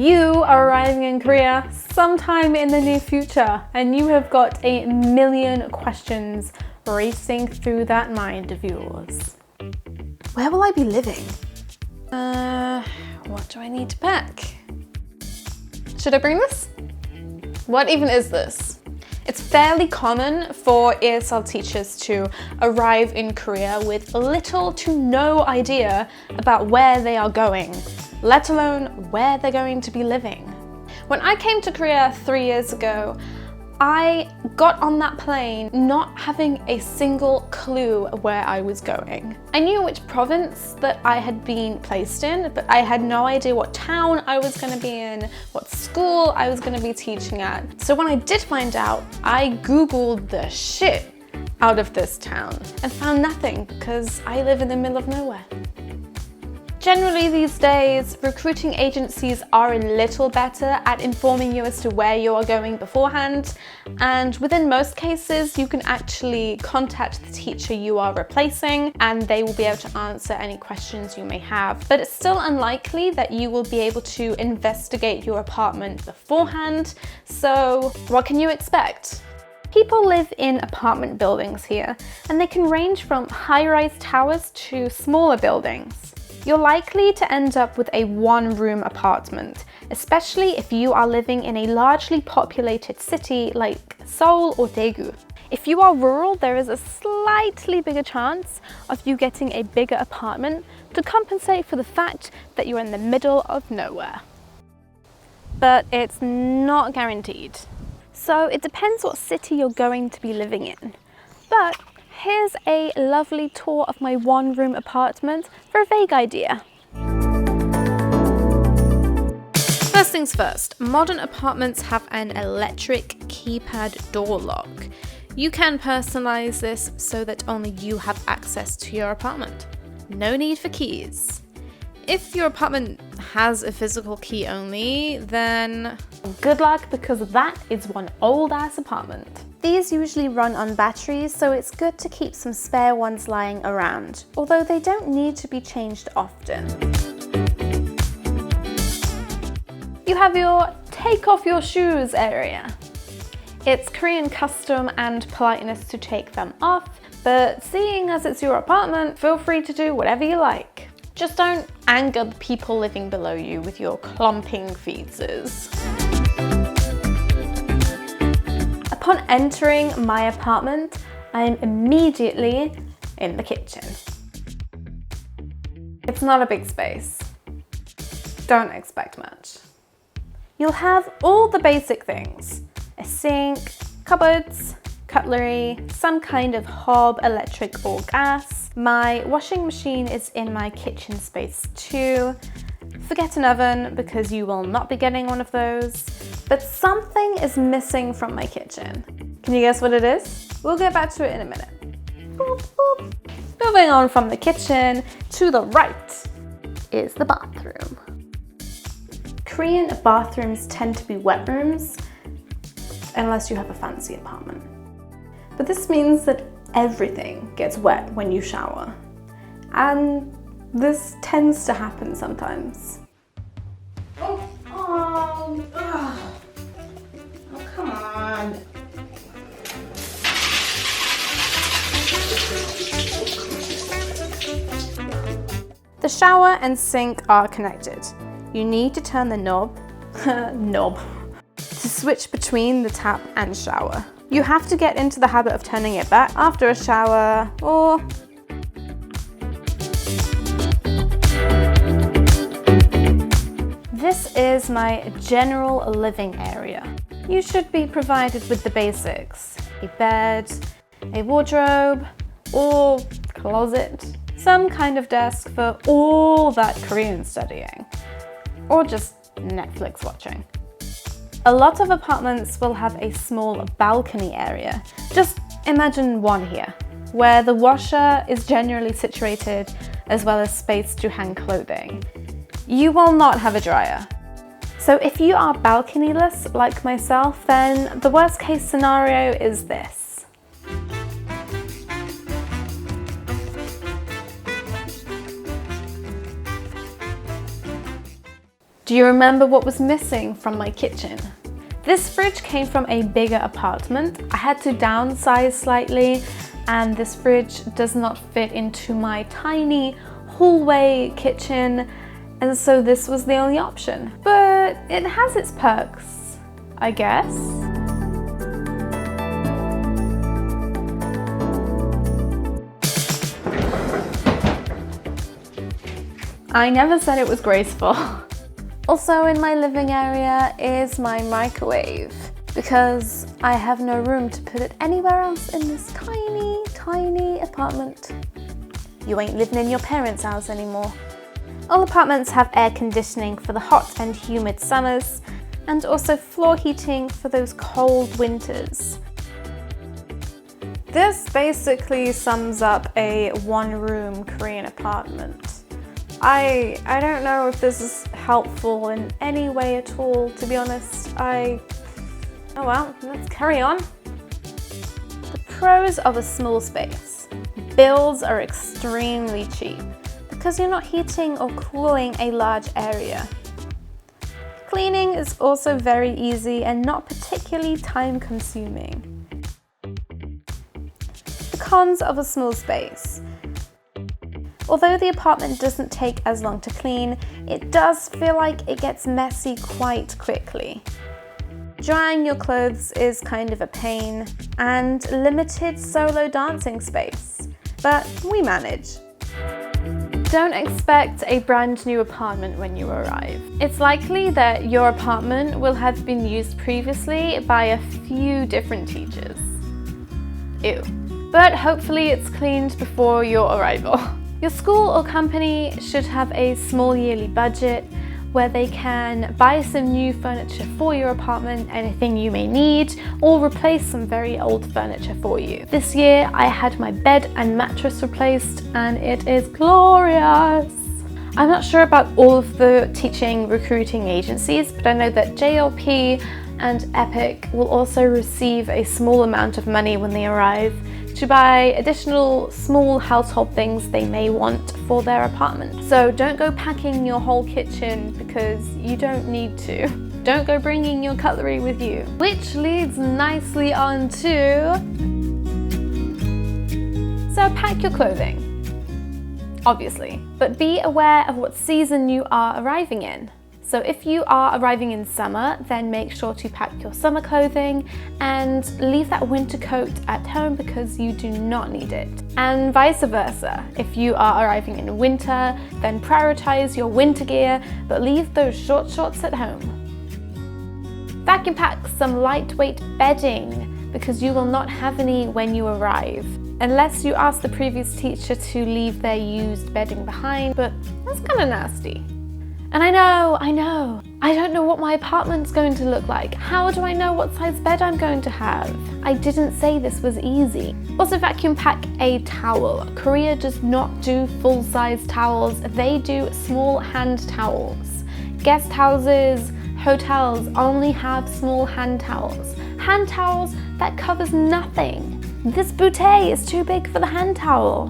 You are arriving in Korea sometime in the near future and you have got a million questions racing through that mind of yours. Where will I be living? What do I need to pack? Should I bring this? What even is this? It's fairly common for ESL teachers to arrive in Korea with little to no idea about where they are going, let alone where they're going to be living. When I came to Korea 3 years ago, I got on that plane not having a single clue where I was going. I knew which province that I had been placed in, but I had no idea what town I was going to be in, what school I was going to be teaching at. So when I did find out, I Googled the shit out of this town and found nothing because I live in the middle of nowhere. Generally these days, recruiting agencies are a little better at informing you as to where you are going beforehand, and within most cases you can actually contact the teacher you are replacing and they will be able to answer any questions you may have. But it's still unlikely that you will be able to investigate your apartment beforehand, so what can you expect? People live in apartment buildings here, and they can range from high-rise towers to smaller buildings. You're likely to end up with a one-room apartment, especially if you are living in a largely populated city like Seoul or Daegu. If you are rural, there is a slightly bigger chance of you getting a bigger apartment to compensate for the fact that you're in the middle of nowhere. But it's not guaranteed. So it depends what city you're going to be living in. But here's a lovely tour of my one-room apartment for a vague idea. First things first, modern apartments have an electric keypad door lock. You can personalize this so that only you have access to your apartment. No need for keys. If your apartment has a physical key only, then good luck, because that is one old-ass apartment. These usually run on batteries, so it's good to keep some spare ones lying around, although they don't need to be changed often. You have your take off your shoes area. It's Korean custom and politeness to take them off, but seeing as it's your apartment, feel free to do whatever you like. Just don't anger the people living below you with your clumping feces. Upon entering my apartment, I am immediately in the kitchen. It's not a big space. Don't expect much. You'll have all the basic things: a sink, cupboards, cutlery, some kind of hob, electric or gas. My washing machine is in my kitchen space too. Forget an oven because you will not be getting one of those. But something is missing from my kitchen. Can you guess what it is? We'll get back to it in a minute. Boop, boop. Moving on from the kitchen, to the right is the bathroom. Korean bathrooms tend to be wet rooms, unless you have a fancy apartment. But this means that everything gets wet when you shower. And this tends to happen sometimes. Oh, come on. The shower and sink are connected. You need to turn the knob to switch between the tap and shower. You have to get into the habit of turning it back after a shower, or this is my general living area. You should be provided with the basics: a bed, a wardrobe or closet, some kind of desk for all that Korean studying, or just Netflix watching. A lot of apartments will have a small balcony area. Just imagine one here, where the washer is generally situated, as well as space to hang clothing. You will not have a dryer. So if you are balconyless like myself, then the worst case scenario is this. Do you remember what was missing from my kitchen? This fridge came from a bigger apartment. I had to downsize slightly, and this fridge does not fit into my tiny hallway kitchen, and so this was the only option. But it has its perks, I guess. I never said it was graceful. Also in my living area is my microwave, because I have no room to put it anywhere else in this tiny, tiny apartment. You ain't living in your parents' house anymore. All apartments have air conditioning for the hot and humid summers, and also floor heating for those cold winters. This basically sums up a one-room Korean apartment. I don't know if this is helpful in any way at all, to be honest. Oh well, let's carry on. The pros of a small space. Bills are extremely cheap because you're not heating or cooling a large area. Cleaning is also very easy and not particularly time consuming. The cons of a small space. Although the apartment doesn't take as long to clean, it does feel like it gets messy quite quickly. Drying your clothes is kind of a pain, and limited solo dancing space, but we manage. Don't expect a brand new apartment when you arrive. It's likely that your apartment will have been used previously by a few different teachers. Ew. But hopefully it's cleaned before your arrival. Your school or company should have a small yearly budget where they can buy some new furniture for your apartment, anything you may need, or replace some very old furniture for you. This year I had my bed and mattress replaced, and it is glorious. I'm not sure about all of the teaching recruiting agencies, but I know that JLP and EPIK will also receive a small amount of money when they arrive to buy additional small household things they may want for their apartment. So don't go packing your whole kitchen because you don't need to. Don't go bringing your cutlery with you. Which leads nicely on to... So pack your clothing, obviously, but be aware of what season you are arriving in. So if you are arriving in summer, then make sure to pack your summer clothing and leave that winter coat at home because you do not need it. And vice versa. If you are arriving in winter, then prioritize your winter gear, but leave those short shorts at home. Vacuum pack some lightweight bedding because you will not have any when you arrive. Unless you ask the previous teacher to leave their used bedding behind, but that's kind of nasty. And I know, I don't know what my apartment's going to look like. How do I know what size bed I'm going to have? I didn't say this was easy. Also vacuum pack a towel. Korea does not do full-size towels, they do small hand towels. Guest houses, hotels only have small hand towels. Hand towels that covers nothing. This bouteille is too big for the hand towel.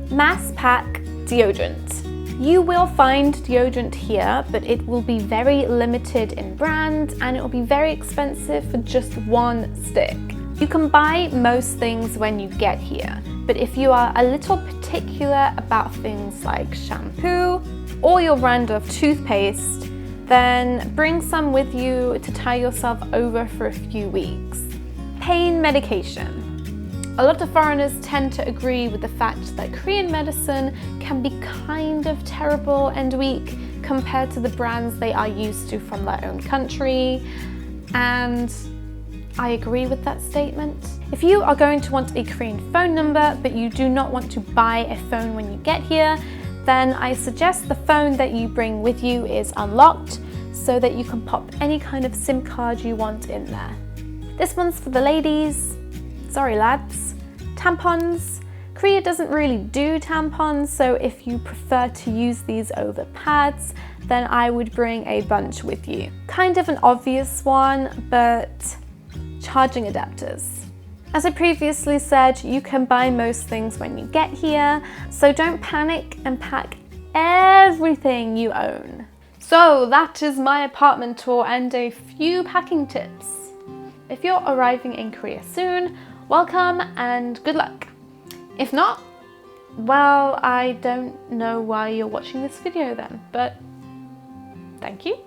Mass pack deodorant. You will find deodorant here, but it will be very limited in brand and it will be very expensive for just one stick. You can buy most things when you get here, but if you are a little particular about things like shampoo or your brand of toothpaste, then bring some with you to tie yourself over for a few weeks. Pain medication. A lot of foreigners tend to agree with the fact that Korean medicine can be kind of terrible and weak compared to the brands they are used to from their own country, and I agree with that statement. If you are going to want a Korean phone number but you do not want to buy a phone when you get here, then I suggest the phone that you bring with you is unlocked so that you can pop any kind of SIM card you want in there. This one's for the ladies. Sorry lads. Tampons. Korea doesn't really do tampons, so if you prefer to use these over pads, then I would bring a bunch with you. Kind of an obvious one, but charging adapters. As I previously said, you can buy most things when you get here, so don't panic and pack everything you own. So that is my apartment tour and a few packing tips. If you're arriving in Korea soon, welcome and good luck. If not, well, I don't know why you're watching this video then, but thank you.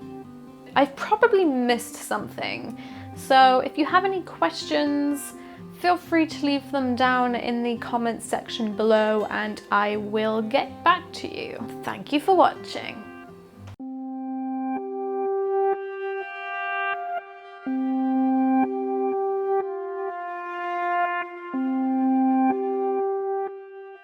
I've probably missed something, so if you have any questions, feel free to leave them down in the comments section below and I will get back to you. Thank you for watching.